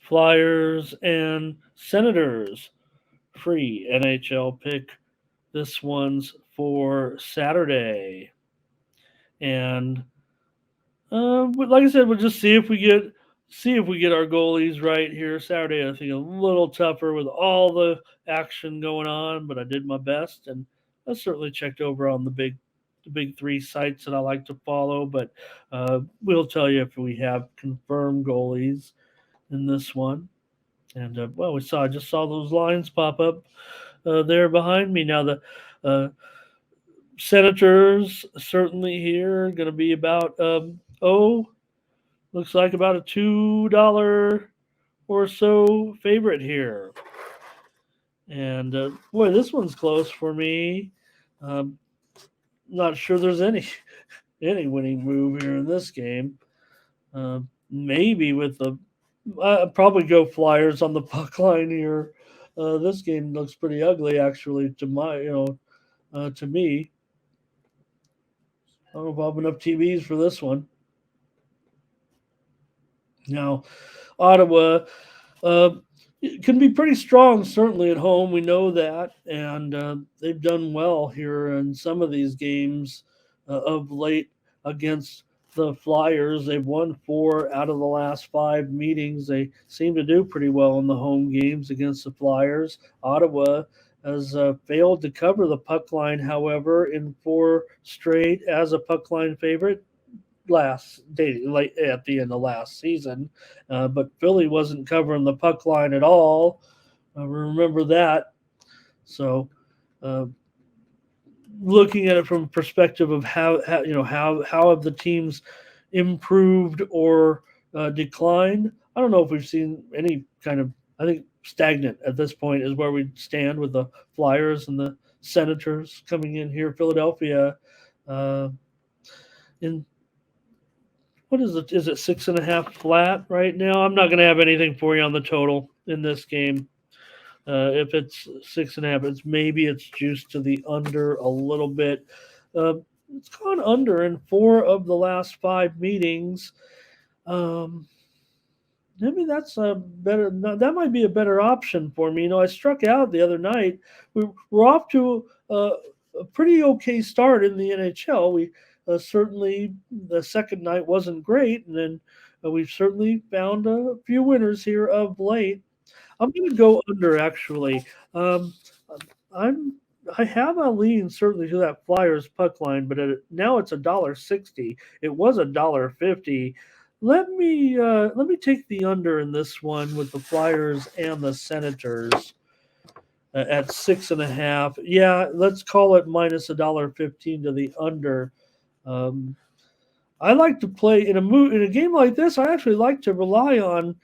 Flyers and Senators. Free NHL pick. This one's for Saturday. And like I said, we'll just see if we get our goalies right here Saturday. I think a little tougher with all the action going on, but I did my best, and I certainly checked over on the big three sites that I like to follow. But we'll tell you if we have confirmed goalies in this one. And well, I just saw those lines pop up there behind me. Now the uh, Senators certainly here going to be about looks like about a $2 or so favorite here. And boy, this one's close for me. Um, Not sure there's any any winning move here in this game. Maybe with the I'd probably go Flyers on the puck line here. This game looks pretty ugly, actually, to me. I don't know if I have enough TVs for this one. Now, Ottawa uh, can be pretty strong, certainly at home. We know that, and they've done well here in some of these games of late against the Flyers. They've won 4 out of the last 5 meetings. They seem to do pretty well in the home games against the Flyers. Ottawa has failed to cover the puck line, however, in 4 straight as a puck line favorite last day, late at the end of last season. But Philly wasn't covering the puck line at all. Remember that. So, uh, looking at it from a perspective of how have the teams improved or declined. I don't know if we've seen any kind of. I think stagnant at this point is where we stand with the Flyers and the Senators coming in here. Philadelphia uh, in what is it? Is it 6.5 flat right now? I'm not going to have anything for you on the total in this game. If it's 6.5, it's juiced to the under a little bit. Uh, it's gone under in 4 of the last 5 meetings. Um, Maybe that's a better. No, that might be a better option for me. I struck out the other night. We're off to a pretty okay start in the NHL. We certainly the second night wasn't great, and then we've certainly found a few winners here of late. I'm going to go under actually. Um, I'm I have a lean certainly to that Flyers puck line, but now it's $1.60. It was $1.50. Let me take the under in this one with the Flyers and the Senators at 6.5. Yeah, let's call it minus $1.15 to the under. Um, I like to play in a game like this. I actually like to rely on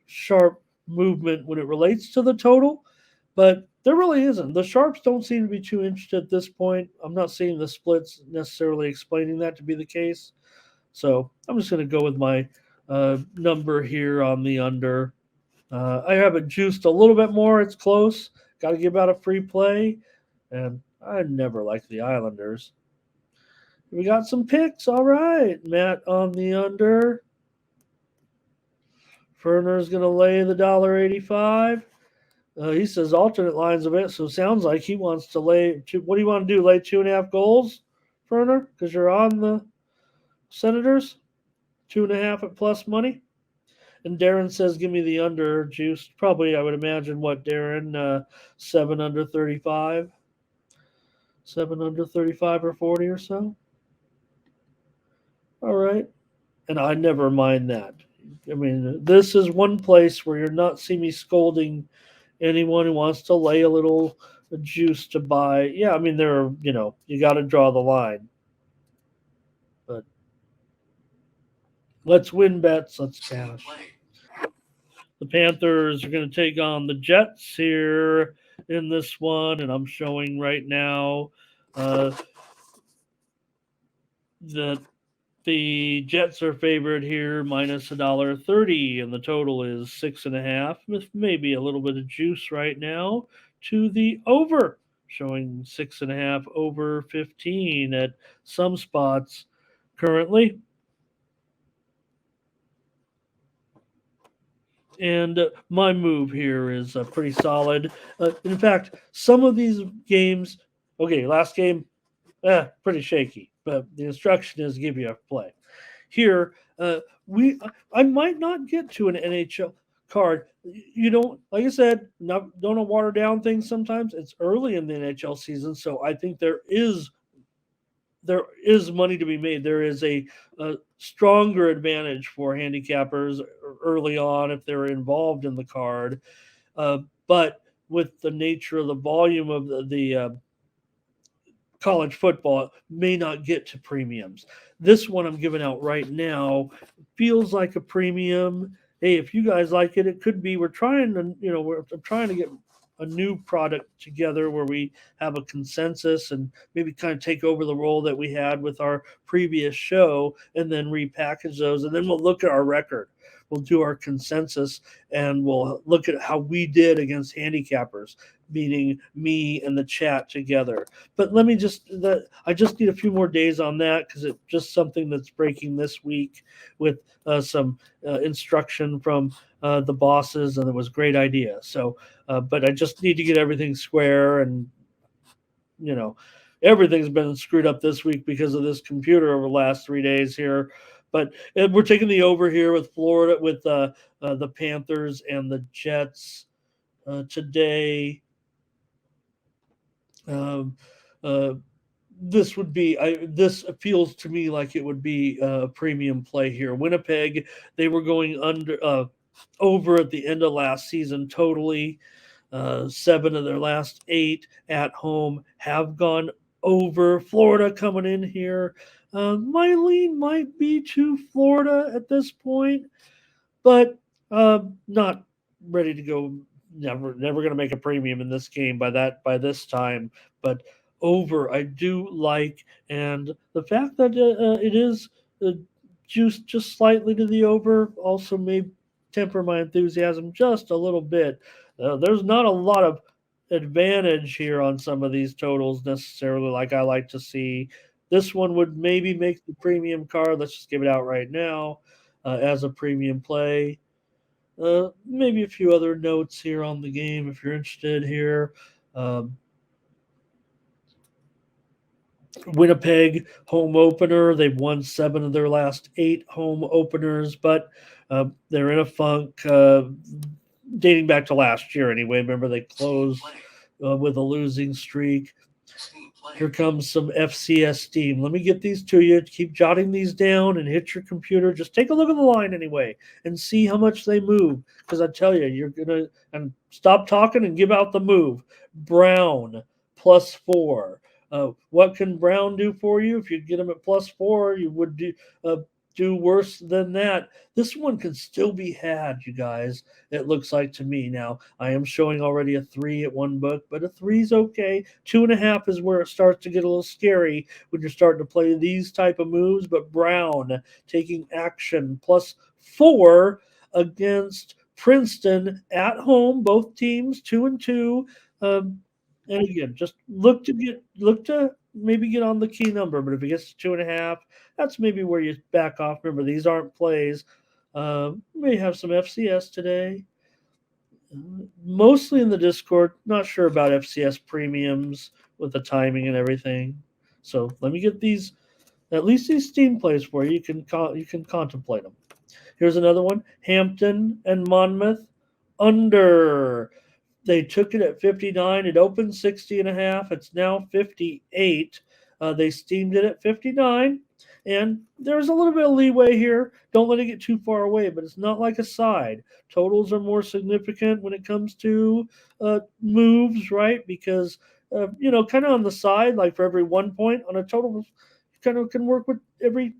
sharp movement when it relates to the total, but there really isn't. The sharps don't seem to be too interested at this point. I'm not seeing the splits necessarily explaining that to be the case. So I'm just going to go with my number here on the under. I have it juiced a little bit more. It's close. Got to give out a free play, and I never like the Islanders. We got some picks. All right. Matt on the under. Ferner's going to lay the $1.85. He says alternate lines of it, so it sounds like he wants to lay. What do you want to do? Lay 2.5 goals, Ferner? Because you're on the Senators. 2.5 at plus money. And Darren says, give me the under juice. Probably, I would imagine, what, Darren? 7 under 35? 7 under 35 or 40 or so? All right. And I never mind that. I mean, this is one place where you're not see me scolding anyone who wants to lay a little juice to buy. Yeah, I mean, you got to draw the line. But let's win bets. Let's cash. The Panthers are going to take on the Jets here in this one, and I'm showing right now that the Jets are favored here minus $1.30, and the total is 6.5, with maybe a little bit of juice right now to the over, showing 6.5 over 15 at some spots currently. And my move here is pretty solid. In fact, some of these games, okay, last game, pretty shaky, but the instruction is give you a play. Here, I might not get to an NHL card. You don't, like I said, don't water down things sometimes. It's early in the NHL season, so I think there is money to be made. There is a stronger advantage for handicappers early on if they're involved in the card. But with the nature of the volume of the college football, may not get to premiums. This one I'm giving out right now feels like a premium. Hey, if you guys like it, it could be. We're trying to, I'm trying to get a new product together where we have a consensus and maybe kind of take over the role that we had with our previous show and then repackage those. And then we'll look at our record. We'll do our consensus and we'll look at how we did against handicappers, meaning me and the chat together. But let me I just need a few more days on that because it's just something that's breaking this week with some instruction from the bosses, and it was a great idea. So, but I just need to get everything square, and everything's been screwed up this week because of this computer over the last 3 days here. But we're taking the over here with Florida, with the Panthers and the Jets today. This would be this appeals to me like it would be a premium play here. Winnipeg, they were going over at the end of last season totally. 7 of their last 8 at home have gone over. Florida coming in here. My lean might be to Florida at this point, but not ready to go. Never going to make a premium in this game by this time. But over, I do like, and the fact that it is juiced just slightly to the over also may temper my enthusiasm just a little bit. There's not a lot of advantage here on some of these totals necessarily, like I like to see. This one would maybe make the premium card. Let's just give it out right now as a premium play. Maybe a few other notes here on the game if you're interested here. Winnipeg home opener. They've won 7 of their last 8 home openers, but they're in a funk dating back to last year anyway. Remember, they closed with a losing streak. Here comes some FCS steam. Let me get these to you. Keep jotting these down and hit your computer. Just take a look at the line anyway and see how much they move. Because I tell you, you're going to – and stop talking and give out the move. Brown, +4. What can Brown do for you? If you get him at +4, you would do worse than that. This one can still be had, you guys. It looks like to me. Now, I am showing already a 3 at one book, but a 3 is okay. 2.5 is where it starts to get a little scary when you're starting to play these type of moves. But Brown taking action +4 against Princeton at home. Both teams 2-2. And again, just look to maybe get on the key number. But if it gets to 2.5, that's maybe where you back off. Remember, these aren't plays. May have some FCS today. Mostly in the Discord. Not sure about FCS premiums with the timing and everything. So let me get these, at least these Steam plays for you. You can contemplate them. Here's another one: Hampton and Monmouth under. They took it at 59. It opened 60.5. It's now 58. They steamed it at 59. And there's a little bit of leeway here. Don't let it get too far away, but it's not like a side. Totals are more significant when it comes to moves, right? Because, kind of on the side, like for every 1 point on a total, kind of can work with every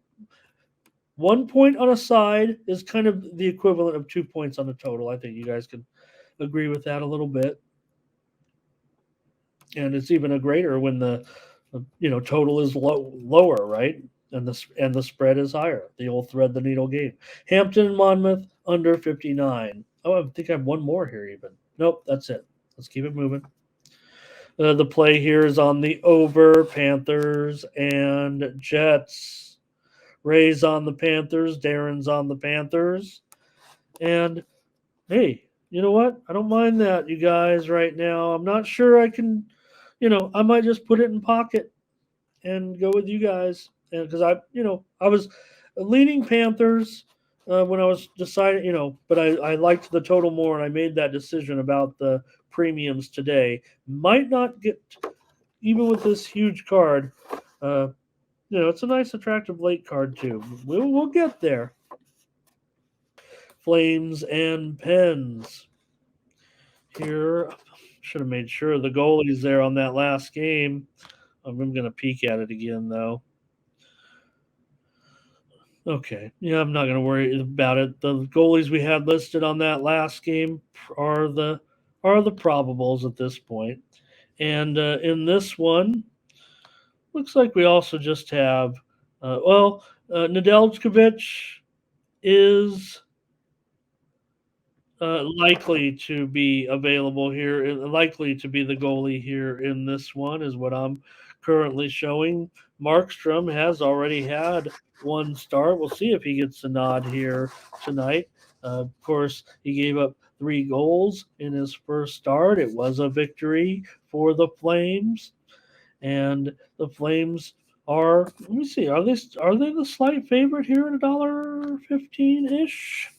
1 point on a side is kind of the equivalent of 2 points on a total. I think you guys can agree with that a little bit. And it's even a greater when the total is lower, right? And the spread is higher. The old thread the needle game. Hampton and Monmouth under 59. Oh, I think I have one more here even. Nope, that's it. Let's keep it moving. The play here is on the over. Panthers and Jets. Ray's on the Panthers. Darren's on the Panthers. And Hey, you know what? I don't mind that, you guys, right now. I'm not sure I can, I might just put it in pocket and go with you guys. And because I was leaning Panthers when I was deciding, but I liked the total more, and I made that decision about the premiums today. Might not get, even with this huge card, uh, it's a nice, attractive late card too. We'll get there. Flames and Pens. Here, should have made sure the goalie's there on that last game. I'm going to peek at it again, though. Okay. Yeah, I'm not going to worry about it. The goalies we had listed on that last game are the probables at this point. And in this one, looks like we also just have, Nedeljkovic is likely to be available here, likely to be the goalie here in this one, is what I'm currently showing. Markstrom has already had one start. We'll see if he gets a nod here tonight. Of course, he gave up 3 goals in his first start. It was a victory for the Flames, and the Flames are. Let me see. Are they the slight favorite here at $1.15 ish?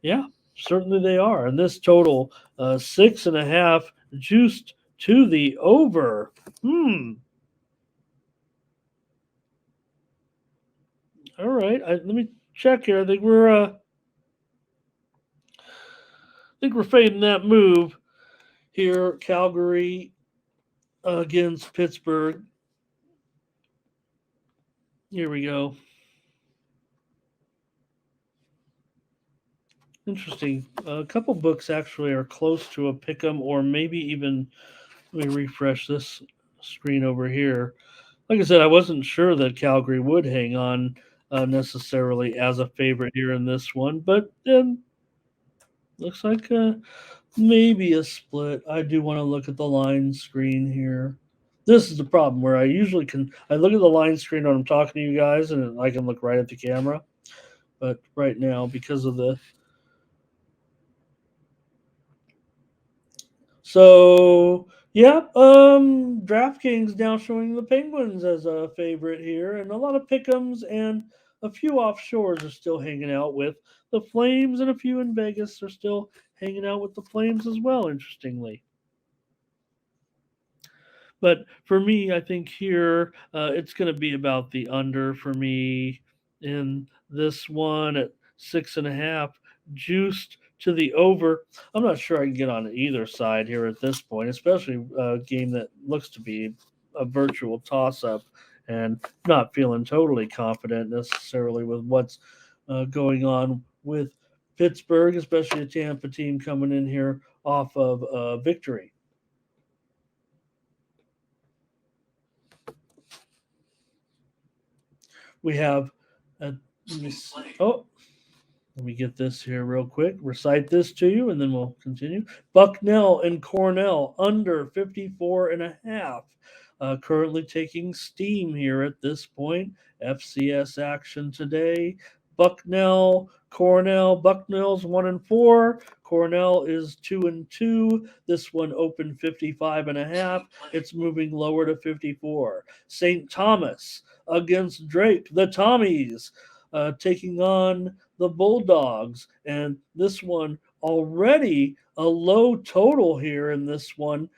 Yeah, certainly they are. And this total, 6.5, juiced to the over. All right. Let me check here. I think we're fading that move here. Calgary against Pittsburgh. Here we go. Interesting. A couple books actually are close to a pick 'em, or maybe even. Let me refresh this screen over here. Like I said, I wasn't sure that Calgary would hang on necessarily as a favorite here in this one, but looks like maybe a split. I do want to look at the line screen here. This is the problem where I usually can. I look at the line screen when I'm talking to you guys, and I can look right at the camera. But right now, because of the So yeah, DraftKings now showing the Penguins as a favorite here, and a lot of pick'ems and a few offshores are still hanging out with the Flames, and a few in Vegas are still hanging out with the Flames as well. Interestingly, but for me, I think here it's going to be about the under for me in this one at 6.5, juiced to the over. I'm not sure I can get on either side here at this point, especially a game that looks to be a virtual toss up, and not feeling totally confident necessarily with what's going on with Pittsburgh, especially a Tampa team coming in here off of a victory. We have let me get this here real quick. Recite this to you, and then we'll continue. Bucknell and Cornell under 54 and a half. Currently taking steam here at this point. FCS action today. Bucknell, Cornell. Bucknell's 1-4. Cornell is 2-2. This one opened 55 and a half. It's moving lower to 54. St. Thomas against Drake. The Tommies taking on the Bulldogs. And this one already a low total here in this one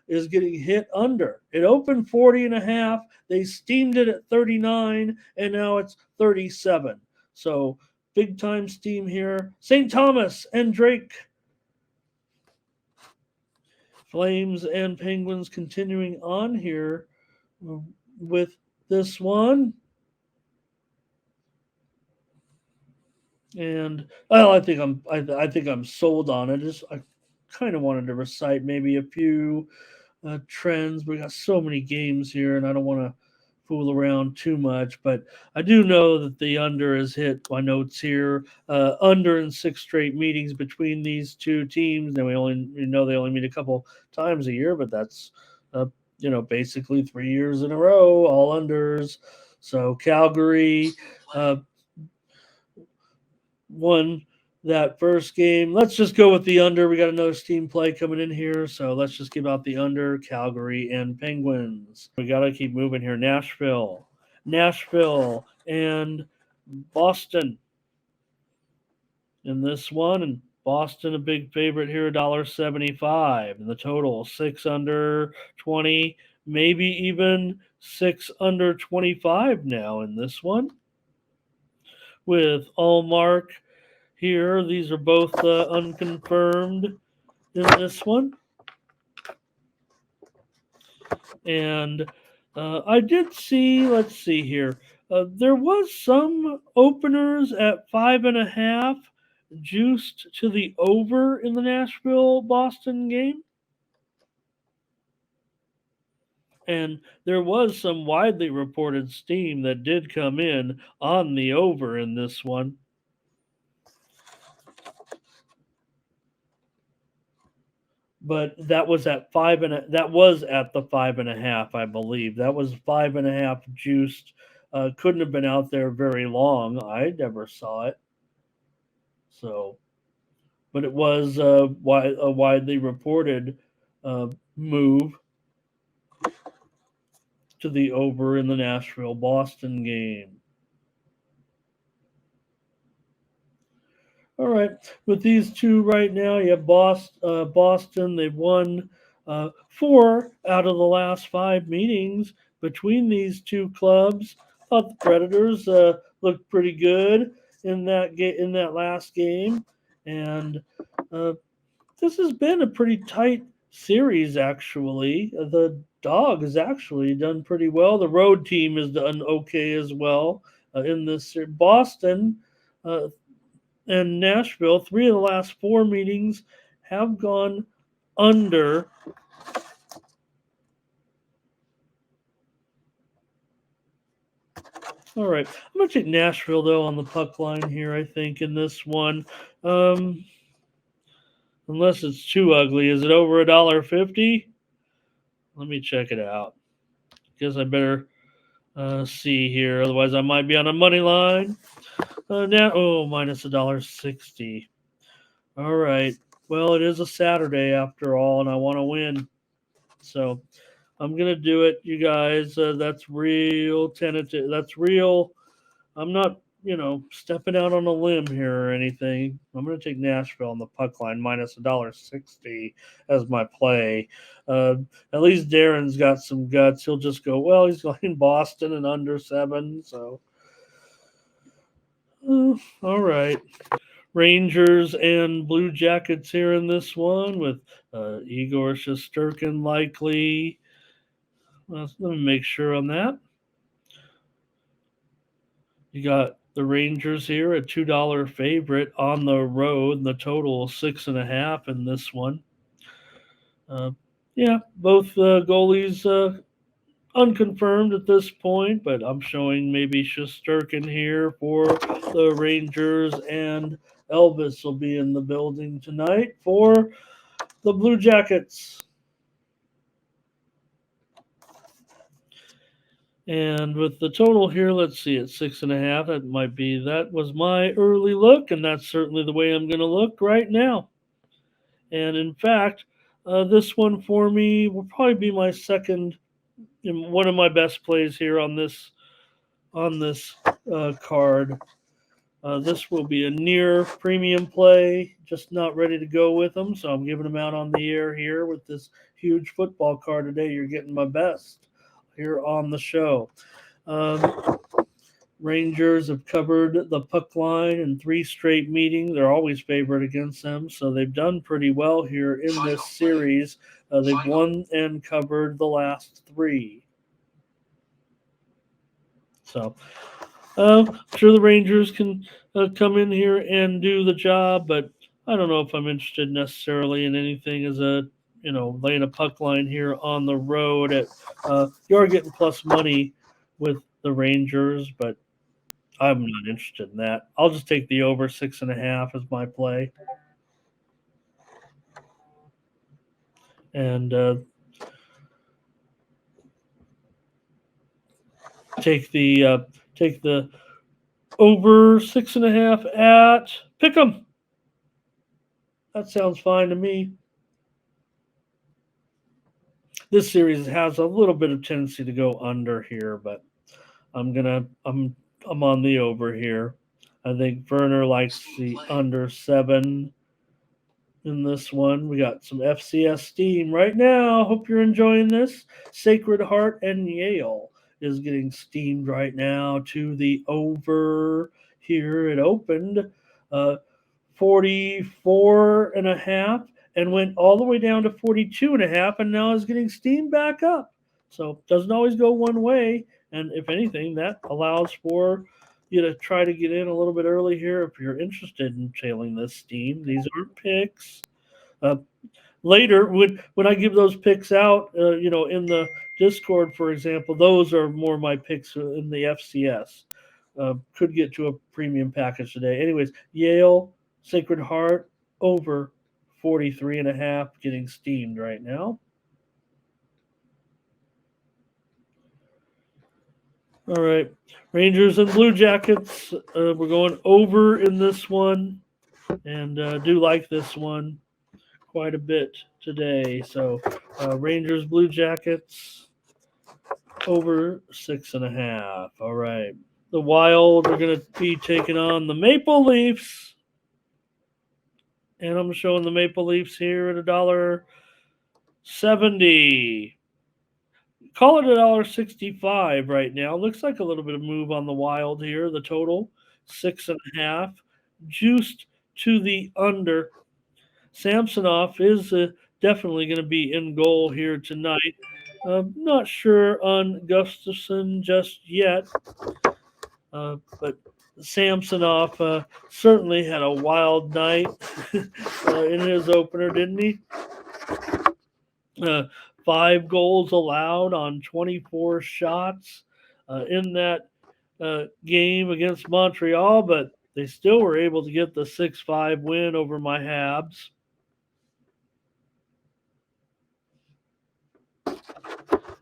is getting hit under. It opened 40 and a half. They steamed it at 39, and now it's 37. So big time steam here. St. Thomas and Drake. Flames and Penguins continuing on here with this one. And well, I think I'm sold on it. I kind of wanted to recite maybe a few trends. We got so many games here, and I don't want to fool around too much. But I do know that the under has hit my notes here. Under in 6 straight meetings between these two teams. And they only meet a couple times a year, but that's basically 3 years in a row, all unders. So Calgary. One that first game. Let's just go with the under. We got another steam play coming in here, so let's just give out the under. Calgary and Penguins. We got to keep moving here. Nashville and Boston in this one, and Boston a big favorite here, $1.75, and the total 6 under 20, maybe even 6 under 25 now in this one. With Allmark here, these are both unconfirmed in this one. And I did see, let's see here, there was some openers at 5.5 juiced to the over in the Nashville-Boston game. And there was some widely reported steam that did come in on the over in this one. But that was at that was at the 5.5, I believe. That was 5.5 juiced. Couldn't have been out there very long. I never saw it. So, but it was a widely reported move to the over in the Nashville-Boston game. All right, with these two right now, you have Boston. They've won 4 out of the last 5 meetings between these two clubs. Thought the Predators looked pretty good in that last game, and this has been a pretty tight series. Actually, the Dog has actually done pretty well. The road team has done okay as well in this. Boston. And Nashville, 3 of the last 4 meetings have gone under. All right. I'm going to take Nashville, though, on the puck line here, I think, in this one. Unless it's too ugly. Is it over $1.50? Let me check it out. Guess I better see here. Otherwise, I might be on a money line. Minus $1.60. All right. Well, it is a Saturday after all, and I want to win. So I'm going to do it, you guys. That's real tentative. That's real. I'm not, stepping out on a limb here or anything. I'm going to take Nashville on the puck line minus $1.60 as my play. At least Darren's got some guts. He'll just go, well, he's going Boston and under 7. So, all right. Rangers and Blue Jackets here in this one with Igor Shesterkin likely. Let me make sure on that. You got the Rangers here, a $2 favorite on the road, and the total 6.5 in this one. Both goalies unconfirmed at this point, but I'm showing maybe Shesterkin here for the Rangers, and Elvis will be in the building tonight for the Blue Jackets. And with the total here, let's see, at 6.5, that was my early look, and that's certainly the way I'm going to look right now. And in fact, this one for me will probably be my second, one of my best plays here on this card. This will be a near premium play, just not ready to go with them, so I'm giving them out on the air here with this huge football card today. You're getting my best here on the show. Rangers have covered the puck line in 3 straight meetings. They're always favored against them, so they've done pretty well here in this series. They've won and covered the last 3. So I'm sure the Rangers can come in here and do the job, but I don't know if I'm interested necessarily in anything as laying a puck line here on the road. You are getting plus money with the Rangers, but I'm not interested in that. I'll just take the over 6.5 as my play. And take the over 6.5 at Pick'em. That sounds fine to me. This series has a little bit of tendency to go under here, but I'm on the over here. I think Werner likes the under 7 in this one. We got some FCS steam right now. Hope you're enjoying this. Sacred Heart and Yale is getting steamed right now to the over here. It opened 44 and a half and went all the way down to 42 and a half and now is getting steamed back up. So doesn't always go one way. And if anything, that allows for you to try to get in a little bit early here if you're interested in tailing this steam. These aren't picks. Uh, Later, when I give those picks out, in the Discord, for example, those are more my picks in the FCS. Could get to a premium package today. Anyways, Yale, Sacred Heart, over 43 and a half, getting steamed right now. All right, Rangers and Blue Jackets. We're going over in this one, and do like this one quite a bit today. So Rangers, Blue Jackets, over 6.5. All right. The Wild are going to be taking on the Maple Leafs. And I'm showing the Maple Leafs here at $1.70. Call it $1.65 right now. Looks like a little bit of move on the Wild here. The total 6.5, juiced to the under. Samsonov is definitely going to be in goal here tonight. Not sure on Gustafson just yet, but Samsonov certainly had a wild night in his opener, didn't he? 5 goals allowed on 24 shots in that game against Montreal, but they still were able to get the 6-5 win over my Habs.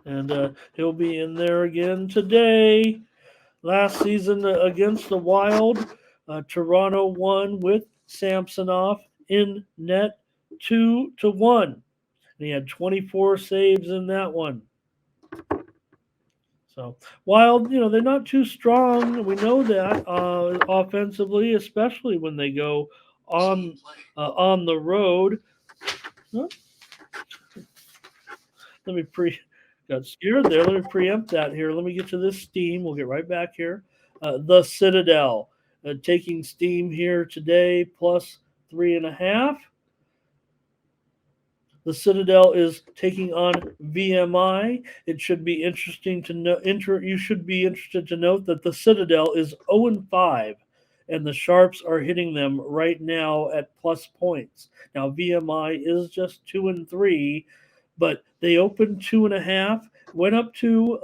And he'll be in there again today. Last season against the Wild, Toronto won with Samsonov in net 2-1. And he had 24 saves in that one. So Wild, they're not too strong. We know that offensively, especially when they go on the road. Huh? Let me got scared there. Let me preempt that here. Let me get to this steam. We'll get right back here. The Citadel taking steam here today, plus 3.5. The Citadel is taking on VMI. It should be interesting to know. You should be interested to note that the Citadel is 0-5, and the Sharps are hitting them right now at plus points. Now VMI is just 2-3. But they opened 2.5, went up to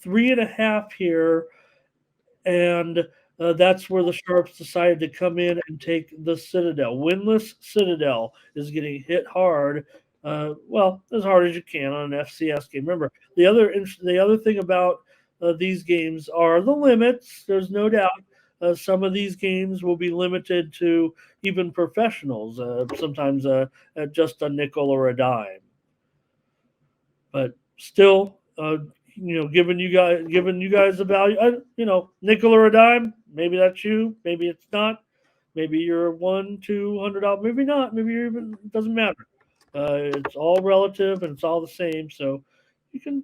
3.5 here, and that's where the Sharps decided to come in and take the Citadel. Winless Citadel is getting hit hard, as hard as you can on an FCS game. Remember, the other thing about these games are the limits. There's no doubt. Some of these games will be limited to even professionals, sometimes at just a nickel or a dime. But still, giving you guys a value. Nickel or a dime. Maybe that's you. Maybe it's not. Maybe you're $100-$200. Maybe not. Maybe you're even. It doesn't matter. It's all relative and it's all the same. So you can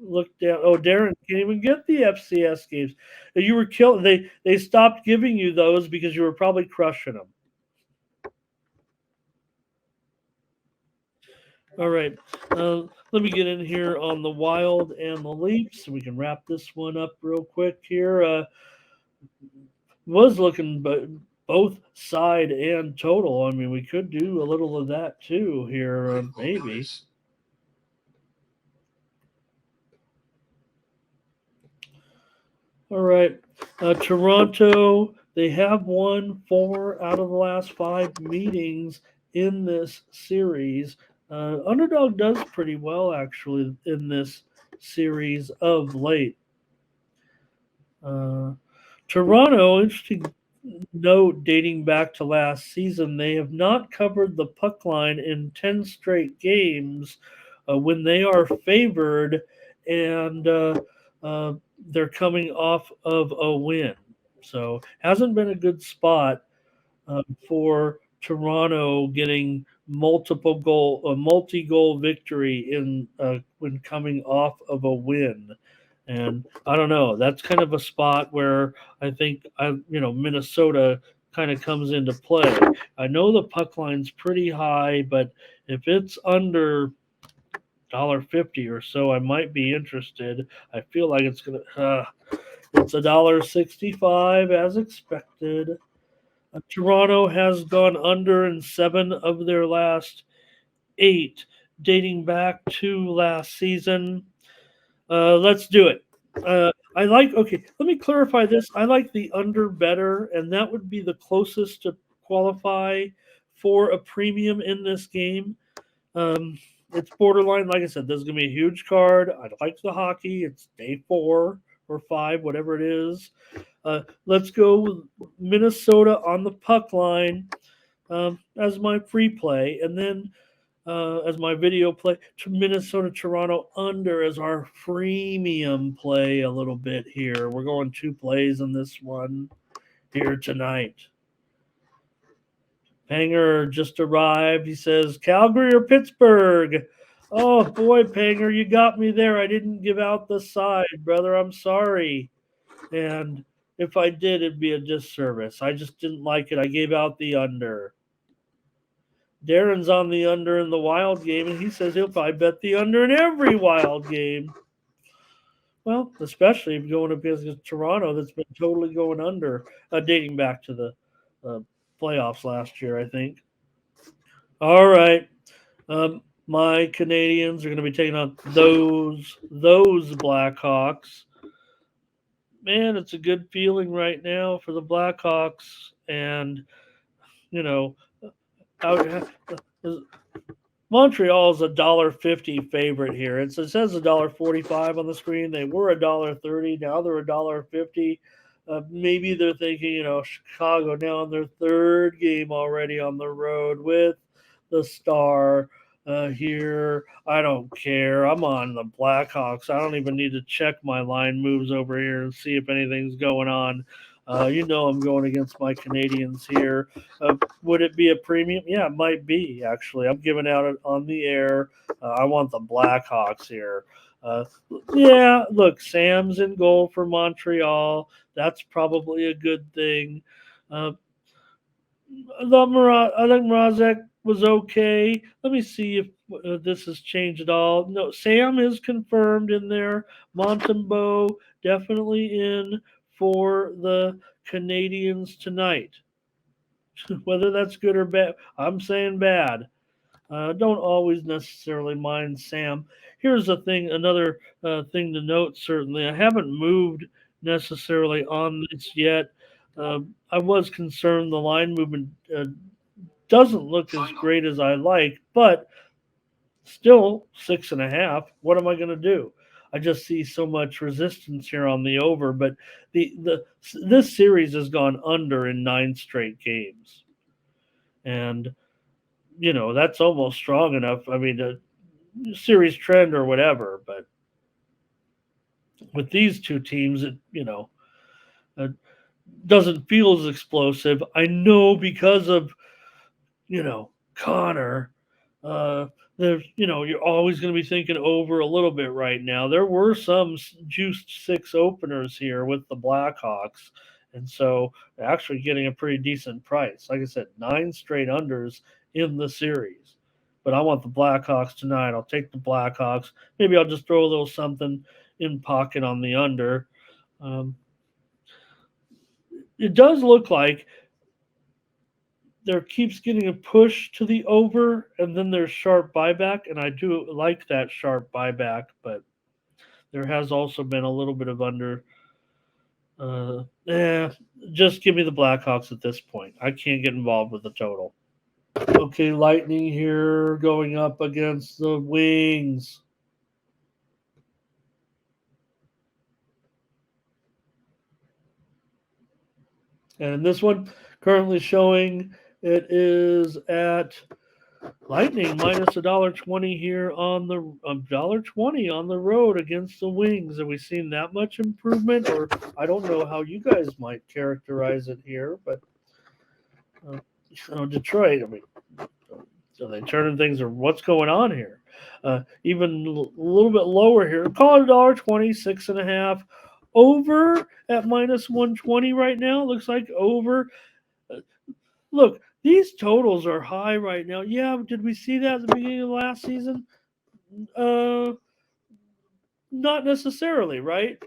look down. Oh, Darren can't even get the FCS games. You were killed. They stopped giving you those because you were probably crushing them. All right. Let me get in here on the Wild and the Leafs so we can wrap this one up real quick here. Was looking both side and total. I mean, we could do a little of that too here, maybe. All right. Toronto, they have won 4 out of the last 5 meetings in this series. Underdog does pretty well, actually, in this series of late. Toronto, interesting note dating back to last season, they have not covered the puck line in 10 straight games when they are favored, and uh, they're coming off of a win. So hasn't been a good spot for Toronto getting a multi-goal victory in when coming off of a win. And I don't know. That's kind of a spot where I think Minnesota kind of comes into play. I know the puck line's pretty high, but if it's under $1.50 or so, I might be interested. I feel like it's $1.65 as expected. Toronto has gone under in 7 of their last 8, dating back to last season. Let's do it. Okay, let me clarify this. I like the under better, and that would be the closest to qualify for a premium in this game. Um, it's borderline. Like I said, this is going to be a huge card. I like the hockey. It's day 4 or 5, whatever it is. Let's go with Minnesota on the puck line as my free play, and then as my video play to Minnesota Toronto under as our freemium play a little bit here. We're going 2 plays on this one here tonight. Panger just arrived. He says, Calgary or Pittsburgh? Oh, boy, Panger, you got me there. I didn't give out the side, brother. I'm sorry. And if I did, it'd be a disservice. I just didn't like it. I gave out the under. Darren's on the under in the Wild game, and he says he'll probably bet the under in every Wild game. Well, especially if you're going up against Toronto, that's been totally going under, dating back to the uh, playoffs last year, I think. All right. My Canadiens are going to be taking on those Blackhawks. Man, it's a good feeling right now for the Blackhawks, and you know, out, Montreal's $1.50 favorite here. It says $1.45 on the screen. They were $1.30. Now they're $1.50. Maybe they're thinking, Chicago now in their 3rd game already on the road with the Star here. I don't care. I'm on the Blackhawks. I don't even need to check my line moves over here and see if anything's going on. I'm going against my Canadiens here. Would it be a premium? Yeah, it might be, actually. I'm giving out it on the air. I want the Blackhawks here. Yeah, look, Sam's in goal for Montreal. That's probably a good thing. Uh, I think Mrazek was okay. Let me see if this has changed at all. No, Sam is confirmed in there. Montembeau definitely in for the Canadiens tonight. Whether that's good or bad, I'm saying bad. Don't always necessarily mind Sam. Here's the thing, another thing to note. Certainly, I haven't moved necessarily on this yet. I was concerned the line movement doesn't look as great as I like, but still 6.5. What am I going to do? I just see so much resistance here on the over, but the this series has gone under in 9 straight games, and that's almost strong enough. I mean, a series trend or whatever, but with these 2 teams, it doesn't feel as explosive. I know because of Connor. There's you're always going to be thinking over a little bit right now. There were some juiced 6 openers here with the Blackhawks, and so they're actually getting a pretty decent price. Like I said, 9 straight unders in the series. But I want the Blackhawks tonight. I'll take the Blackhawks. Maybe I'll just throw a little something in pocket on the under. Um, it does look like there keeps getting a push to the over, and then there's sharp buyback, and I do like that sharp buyback, but there has also been a little bit of under. Just give me the Blackhawks at this point. I can't get involved with the total. Okay, Lightning here going up against the Wings. And this one currently showing it is at Lightning minus $1.20 here on the $1.20 on the road against the Wings. Have we seen that much improvement? Or I don't know how you guys might characterize it here, but Detroit. I mean, so they turning things, or what's going on here? Even a little bit lower here. Call it $1.20, 6.5. Over at minus 120 right now. Looks like over. Look, these totals are high right now. Yeah, did we see that at the beginning of last season? Uh, Not necessarily, right?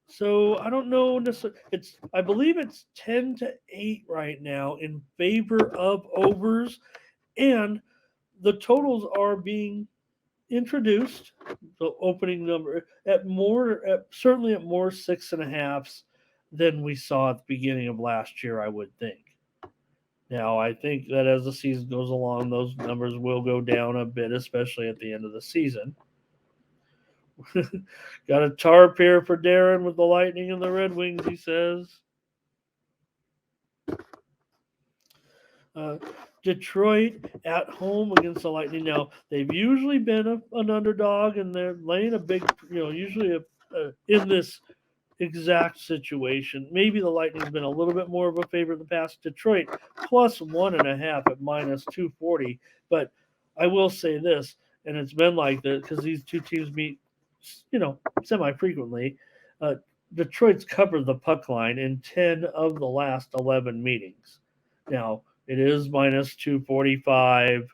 So I don't know. I believe it's 10-8 right now in favor of overs, and the totals are being introduced. The opening number certainly at more 6.5s than we saw at the beginning of last year, I would think. Now, I think that as the season goes along, those numbers will go down a bit, especially at the end of the season. Got a tarp here for Darren with the Lightning and the Red Wings, he says. Detroit at home against the Lightning. Now, they've usually been an underdog, and they're laying a big, usually in this exact situation. Maybe the Lightning's been a little bit more of a favorite in the past. Detroit plus 1.5 at minus 240. But I will say this, and it's been like that because these two teams meet, semi-frequently. Detroit's covered the puck line in 10 of the last 11 meetings. Now, it is minus 245.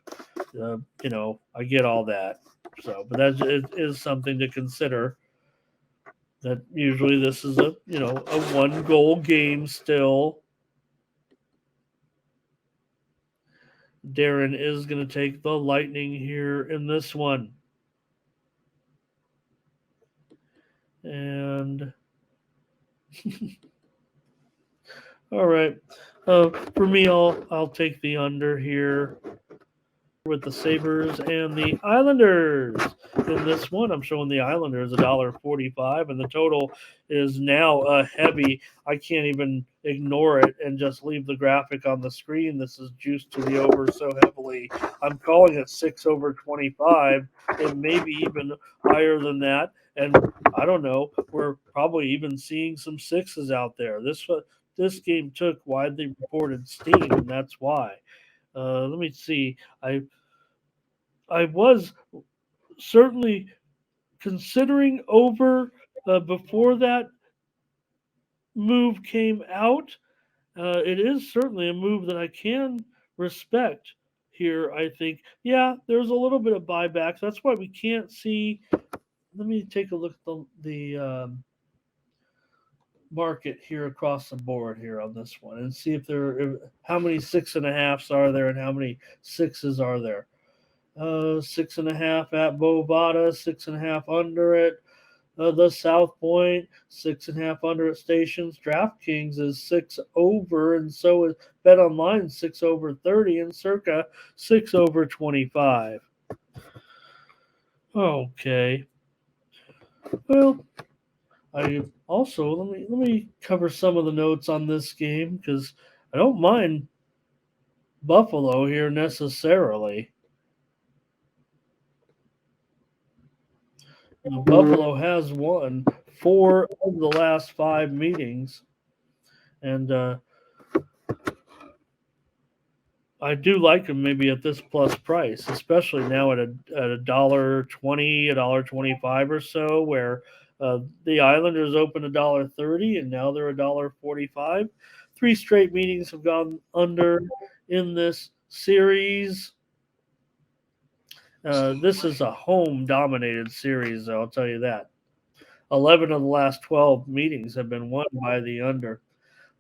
I get all that. So, but that is something to consider. That usually this is a 1-goal game still. Darren is going to take the Lightning here in this one. And all right. For me, I'll take the under here with the Sabres and the Islanders. In this one, I'm showing the Islanders $1.45, and the total is now heavy. I can't even ignore it and just leave the graphic on the screen. This is juiced to the over so heavily. I'm calling it 6 over 25. It may be even higher than that. And I don't know. We're probably even seeing some sixes out there. This game took widely reported steam, and that's why. Let me see. I was certainly considering over before that move came out. It is certainly a move that I can respect here, I think. Yeah, there's a little bit of buybacks. That's why we can't see. Let me take a look at the market here across the board here on this one and see how many 6.5s are there and how many sixes are there. 6.5 at Bovada, 6.5 under it. The South Point, 6.5 under at Stations. DraftKings is 6 over, and so is Bet Online 6 over 30, and Circa 6 over 25. Okay. Well, I also let me cover some of the notes on this game because I don't mind Buffalo here necessarily. Buffalo has won 4 of the last 5 meetings, and I do like them maybe at this plus price, especially now at $1.20, $1.25 or so, where the Islanders opened $1.30 and now they're $1.45. 3 straight meetings have gone under in this series. This is a home-dominated series, I'll tell you that. 11 of the last 12 meetings have been won by the under.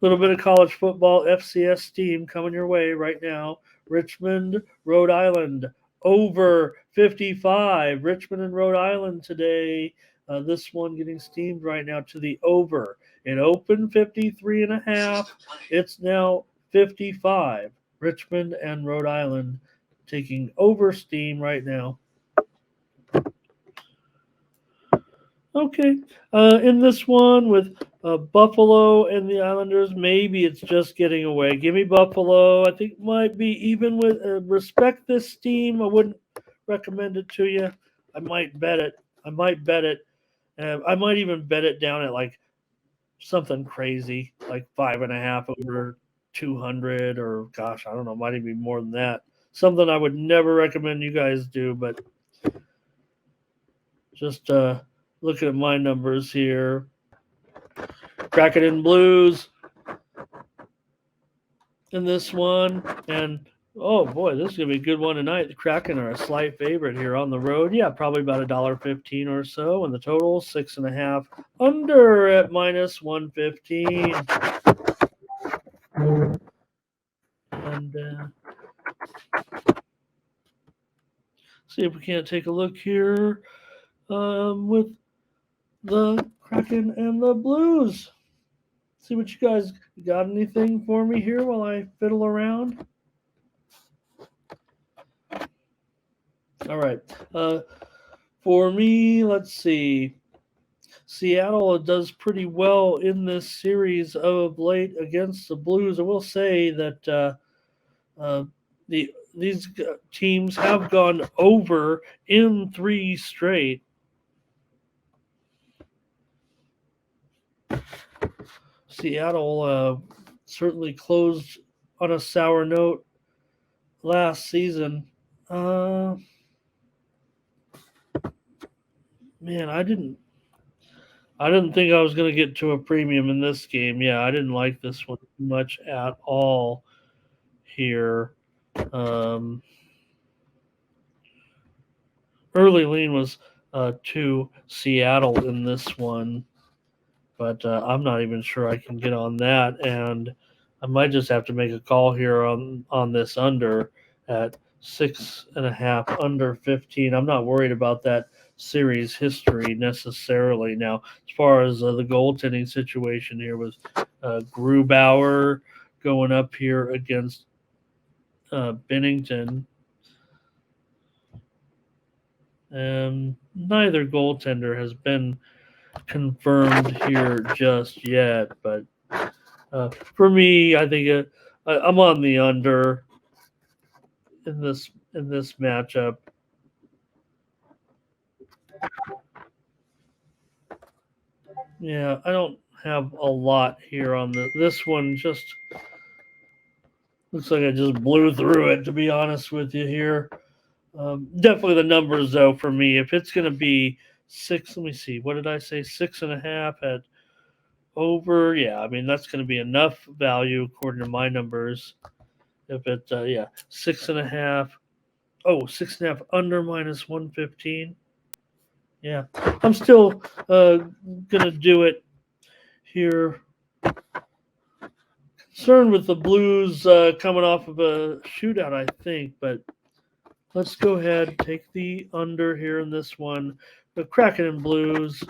A little bit of college football, FCS steam coming your way right now. Richmond, Rhode Island, over 55. Richmond and Rhode Island today. This one getting steamed right now to the over. It opened 53.5. It's now 55. Richmond and Rhode Island taking over steam right now. Okay. In this one with Buffalo and the Islanders, maybe it's just getting away. Give me Buffalo. I think might be even with respect this team. I wouldn't recommend it to you. I might bet it. I might bet it. I might even bet it down at like something crazy, like 5.5 over 200, or gosh, I don't know, might even be more than that. Something I would never recommend you guys do, but just looking at my numbers here. Kraken and Blues in this one. And oh boy, this is gonna be a good one tonight. The Kraken are a slight favorite here on the road. Yeah, probably about $1.15 or so. And the total 6.5 under at -115. And see if we can't take a look here with the Kraken and the Blues. See what you guys got. Anything for me here while I fiddle around? All right. For me, let's see. Seattle does pretty well in this series of late against the Blues. I will say that these teams have gone over in 3 straight. Seattle certainly closed on a sour note last season. Man, I didn't think I was going to get to a premium in this game. Yeah, I didn't like this one much at all here. Early lean was to Seattle in this one, but I'm not even sure I can get on that, and I might just have to make a call here on this under at 6.5 under 15. I'm not worried about that series history necessarily. Now, as far as the goaltending situation here with Grubauer going up here against Bennington. Neither goaltender has been confirmed here just yet, but for me, I think I'm on the under in this matchup. Yeah, I don't have a lot here on this one. Just looks like I just blew through it. To be honest with you here, definitely the numbers though for me. If it's going to be 6, let me see. What did I say? 6.5 at over. Yeah, I mean that's going to be enough value according to my numbers. If it, yeah, 6.5. Oh, 6.5 under -115. Yeah, I'm still gonna do it here. Concerned with the Blues coming off of a shootout, I think, but let's go ahead take the under here in this one. The Kraken and Blues.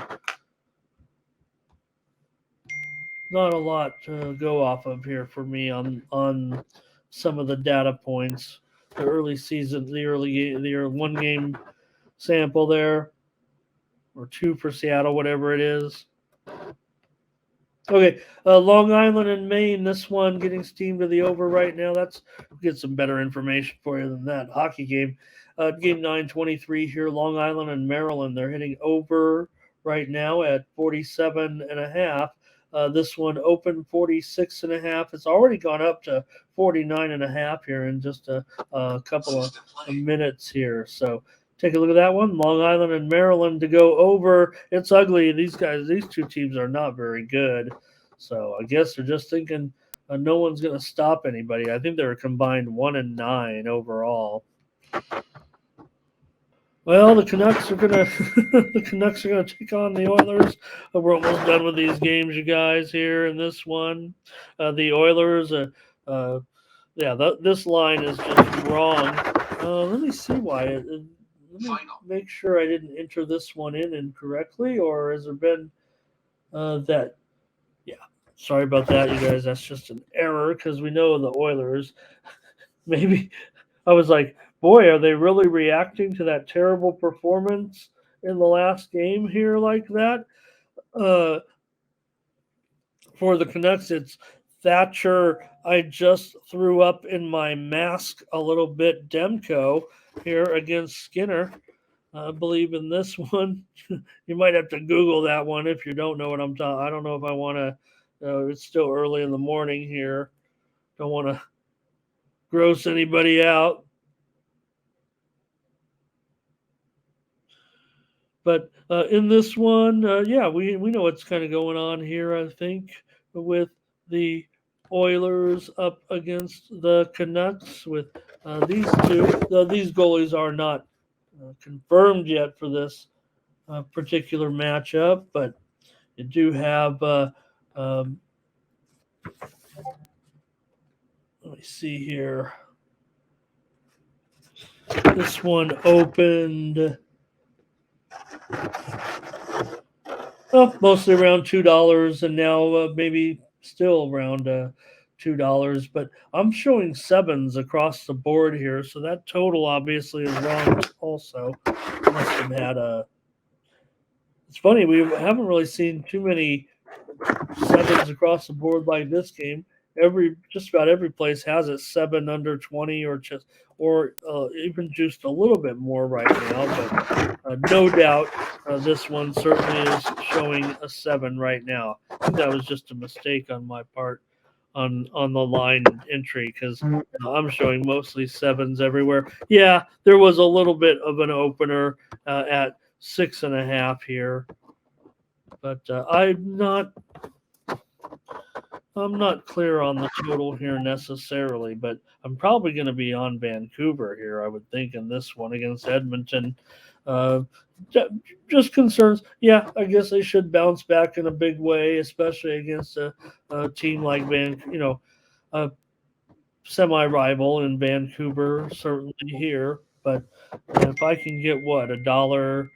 Not a lot to go off of here for me on some of the data points. The early season, the one game sample there, or 2 for Seattle, whatever it is. Okay, Long Island and Maine. This one getting steamed to the over right now. We'll get some better information for you than that hockey game. Game 9:23 here. Long Island and Maryland. They're hitting over right now at 47.5. This one open 46.5. It's already gone up to 49.5 here in just a couple of minutes here. So take a look at that one. Long Island and Maryland to go over. It's ugly. These 2 teams are not very good. So I guess they're just thinking no one's going to stop anybody. I think they're combined 1-9 overall. Well, the Canucks are gonna take on the Oilers. We're almost done with these games, you guys. Here in this one, the Oilers. This line is just wrong. Let me see why. Let me make sure I didn't enter this one in incorrectly, or has there been that? Yeah, sorry about that, you guys. That's just an error because we know the Oilers. Maybe I was like, boy, are they really reacting to that terrible performance in the last game here like that. Uh, for the Canucks, it's Thatcher. I just threw up in my mask a little bit. Demko here against Skinner. I believe in this one. You might have to Google that one if you don't know what I'm talking. I don't know if I want to. It's still early in the morning here. Don't want to gross anybody out. But in this one, yeah, we know what's kind of going on here, I think, with the Oilers up against the Canucks with these two. These goalies are not confirmed yet for this particular matchup, but you do have, let me see here. This one opened mostly around $2, and now maybe still around $2. But I'm showing sevens across the board here, so that total obviously is wrong. Also, must have had a. It's funny, we haven't really seen too many sevens across the board like this game. Just about every place has it 7 under 20 or even just a little bit more right now. But no doubt this one certainly is showing a 7 right now. I think that was just a mistake on my part on the line entry because I'm showing mostly 7s everywhere. Yeah, there was a little bit of an opener at 6.5 here, but I'm not clear on the total here necessarily, but I'm probably going to be on Vancouver here, I would think, in this one against Edmonton. Uh, just concerns. Yeah, I guess they should bounce back in a big way, especially against a team like a semi-rival in Vancouver, certainly here. But if I can get $1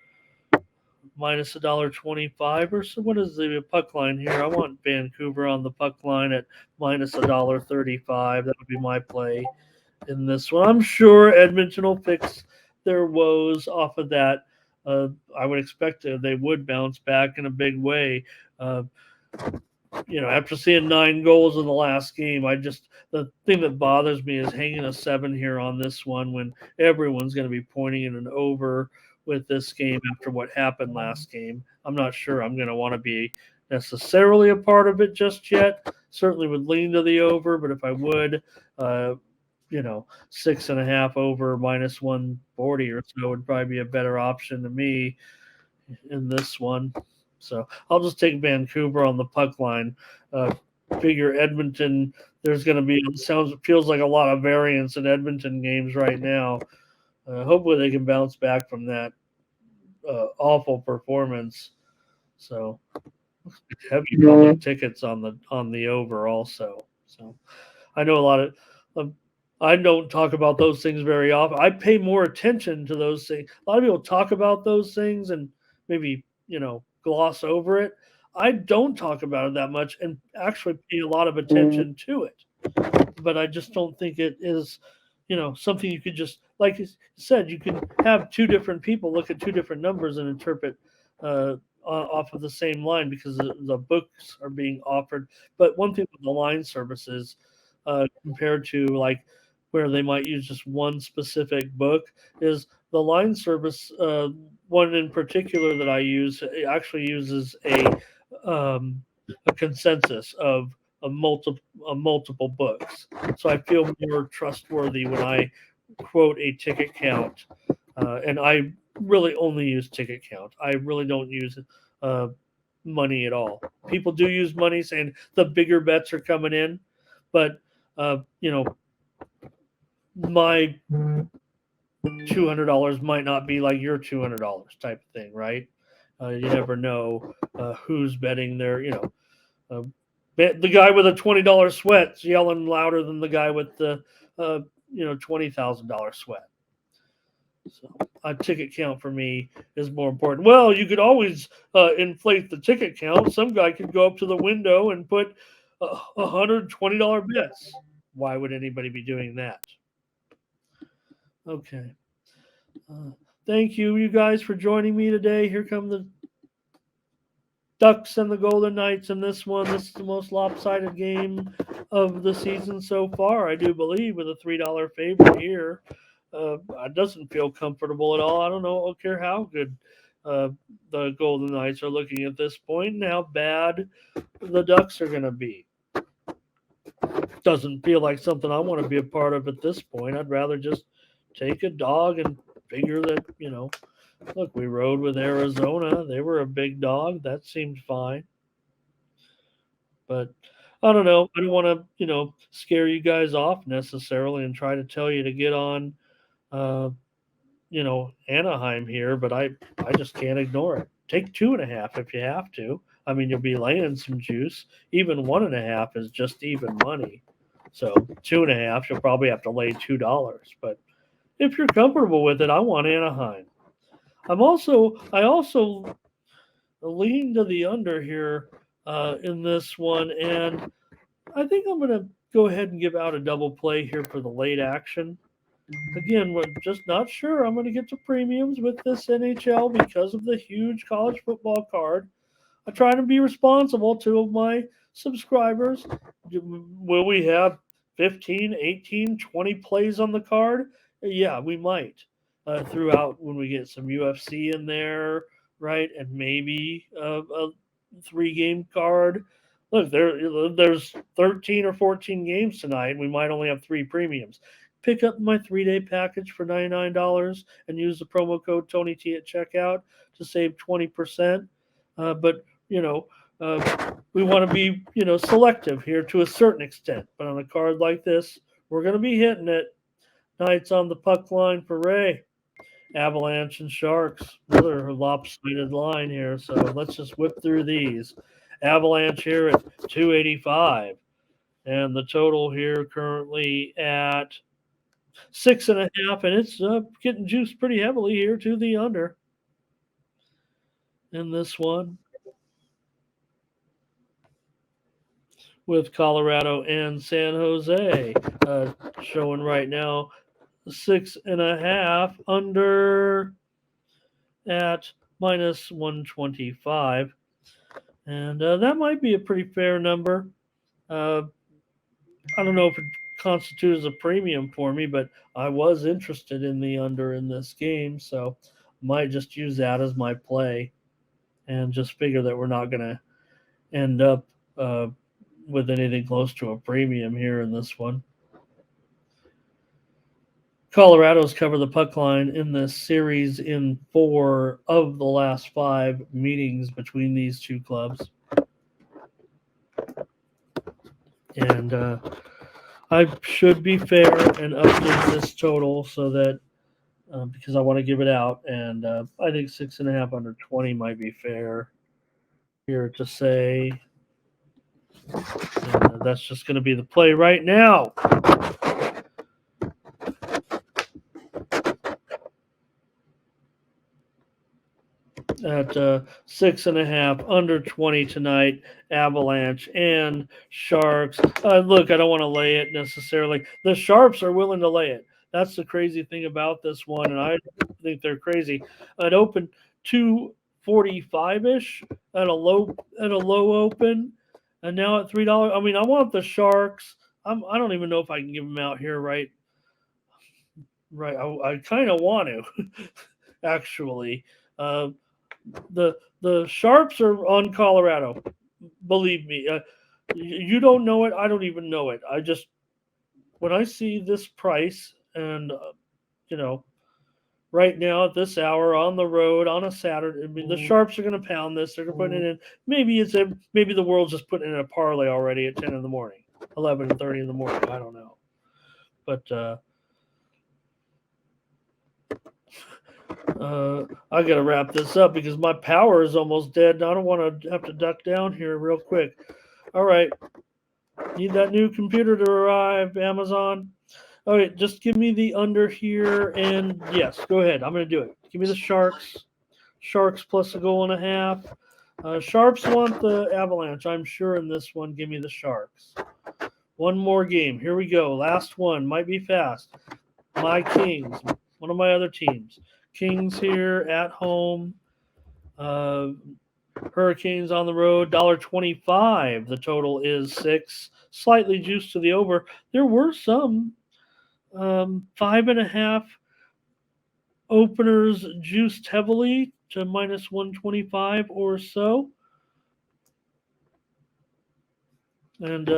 minus $1.25 or so. What is the puck line here? I want Vancouver on the puck line at minus $1.35. That would be my play in this one. I'm sure Edmonton will fix their woes off of that. I would expect they would bounce back in a big way. After seeing 9 goals in the last game, the thing that bothers me is hanging a 7 here on this one when everyone's going to be pointing in an over with this game after what happened last game. I'm not sure I'm going to want to be necessarily a part of it just yet. Certainly would lean to the over, but if I would, 6.5 over minus 140 or so would probably be a better option to me in this one. So I'll just take Vancouver on the puck line. Figure Edmonton. There's going to be feels like a lot of variance in Edmonton games right now. Hopefully they can bounce back from that awful performance. So heavy public tickets on the over also. So I know a lot of. I don't talk about those things very often. I pay more attention to those things. A lot of people talk about those things and maybe gloss over it. I don't talk about it that much and actually pay a lot of attention to it. But I just don't think it is, something you could just, like you said, you can have 2 different people look at 2 different numbers and interpret off of the same line because the books are being offered. But one thing with the line services compared to like where they might use just one specific book is the line service. One in particular that I use actually uses a consensus of multiple books, so I feel more trustworthy when I quote a ticket count, and I really only use ticket count. I really don't use money at all. People do use money, saying the bigger bets are coming in, but my $200 might not be like your $200 type of thing, right? You never know who's betting there. The guy with a $20 sweat's yelling louder than the guy with the $20,000 sweat. So a ticket count for me is more important. Well, you could always inflate the ticket count. Some guy could go up to the window and put $120 bets. Why would anybody be doing that? Okay. Thank you guys, for joining me today. Here come the Ducks and the Golden Knights in this one. This is the most lopsided game of the season so far, I do believe, with a $3 favorite here. It doesn't feel comfortable at all. I don't know. I don't care how good the Golden Knights are looking at this point and how bad the Ducks are going to be. Doesn't feel like something I want to be a part of at this point. I'd rather just take a dog and figure that, look, we rode with Arizona. They were a big dog. That seemed fine. But I don't know. I don't want to, scare you guys off necessarily and try to tell you to get on, uh, Anaheim here, but I just can't ignore it. Take 2.5 if you have to. I mean, you'll be laying some juice. Even 1.5 is just even money. So 2.5, you'll probably have to lay $2. But if you're comfortable with it, I want Anaheim. I also lean to the under here in this one, and I think I'm going to go ahead and give out a double play here for the late action. Again, we're just not sure I'm going to get to premiums with this NHL because of the huge college football card. I try to be responsible to my subscribers. Will we have 15, 18, 20 plays on the card? Yeah, we might throughout when we get some UFC in there, right? And maybe a 3-game card. Look, there's 13 or 14 games tonight. We might only have 3 premiums. Pick up my 3-day package for $99 and use the promo code TonyT at checkout to save 20%. But we want to be, selective here to a certain extent. But on a card like this, we're going to be hitting it. Knights on the puck line for Ray. Avalanche and Sharks. Another lopsided line here. So let's just whip through these. Avalanche here at 285. And the total here currently at 6.5. And it's getting juiced pretty heavily here to the under in this one, with Colorado and San Jose showing right now 6.5, under at minus 125. And that might be a pretty fair number. I don't know if it constitutes as a premium for me, but I was interested in the under in this game, so might just use that as my play and just figure that we're not going to end up with anything close to a premium here in this one. Colorado's covered the puck line in this series in 4 of the last 5 meetings between these two clubs. And I should be fair and update this total so that because I want to give it out, and I think 6.5 under 20 might be fair here to say. That's just going to be the play right now. At 6.5 under 20 tonight, Avalanche and Sharks. Look, I don't want to lay it necessarily. The Sharps are willing to lay it. That's the crazy thing about this one, and I think they're crazy. It opened 245-ish at a low open, and now at $3. I mean, I want the Sharks. I don't even know if I can give them out here, right? Right, I kind of want to, actually. The Sharps are on Colorado. Believe me, you don't know it. I don't even know it. I just, when I see this price and right now at this hour on the road on a Saturday, I mean, the Sharps are going to pound this. They're going to put it in. Maybe the world's just putting in a parlay already at 10 in the morning, 11:30 in the morning. I don't know, but. I got to wrap this up because my power is almost dead and I don't want to have to duck down here real quick. All right. Need that new computer to arrive, Amazon. All right, just give me the under here. And yes, go ahead. I'm going to do it. Give me the Sharks. Sharks plus a goal and a half. Sharps want the Avalanche, I'm sure, in this one. Give me the Sharks. One more game. Here we go. Last one. Might be fast. My Kings. One of my other teams. Kings here at home. Hurricanes on the road, $1.25. The total is 6. Slightly juiced to the over. There were some 5.5 openers juiced heavily to minus 125 or so. And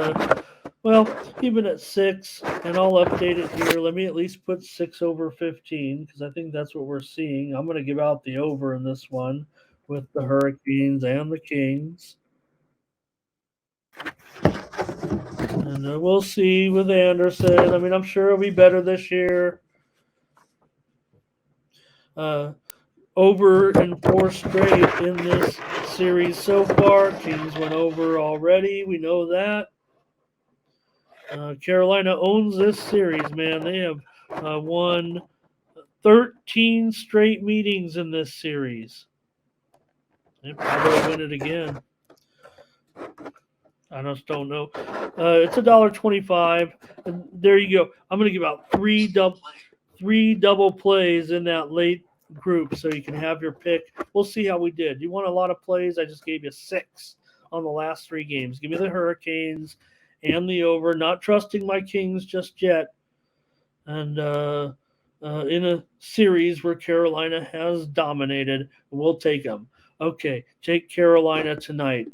well, even at 6, and I'll update it here. Let me at least put 6 over 15 because I think that's what we're seeing. I'm going to give out the over in this one with the Hurricanes and the Kings. And we'll see with Anderson. I mean, I'm sure it'll be better this year. Over in 4 straight in this series so far. Kings went over already. We know that. Carolina owns this series, man. They have won 13 straight meetings in this series. They probably win it again. I just don't know. It's $1.25. And there you go. I'm going to give out three double plays in that late group so you can have your pick. We'll see how we did. You want a lot of plays? I just gave you 6 on the last 3 games. Give me the Hurricanes and the over. Not trusting my Kings just yet. And in a series where Carolina has dominated, we'll take them. Okay, take Carolina tonight.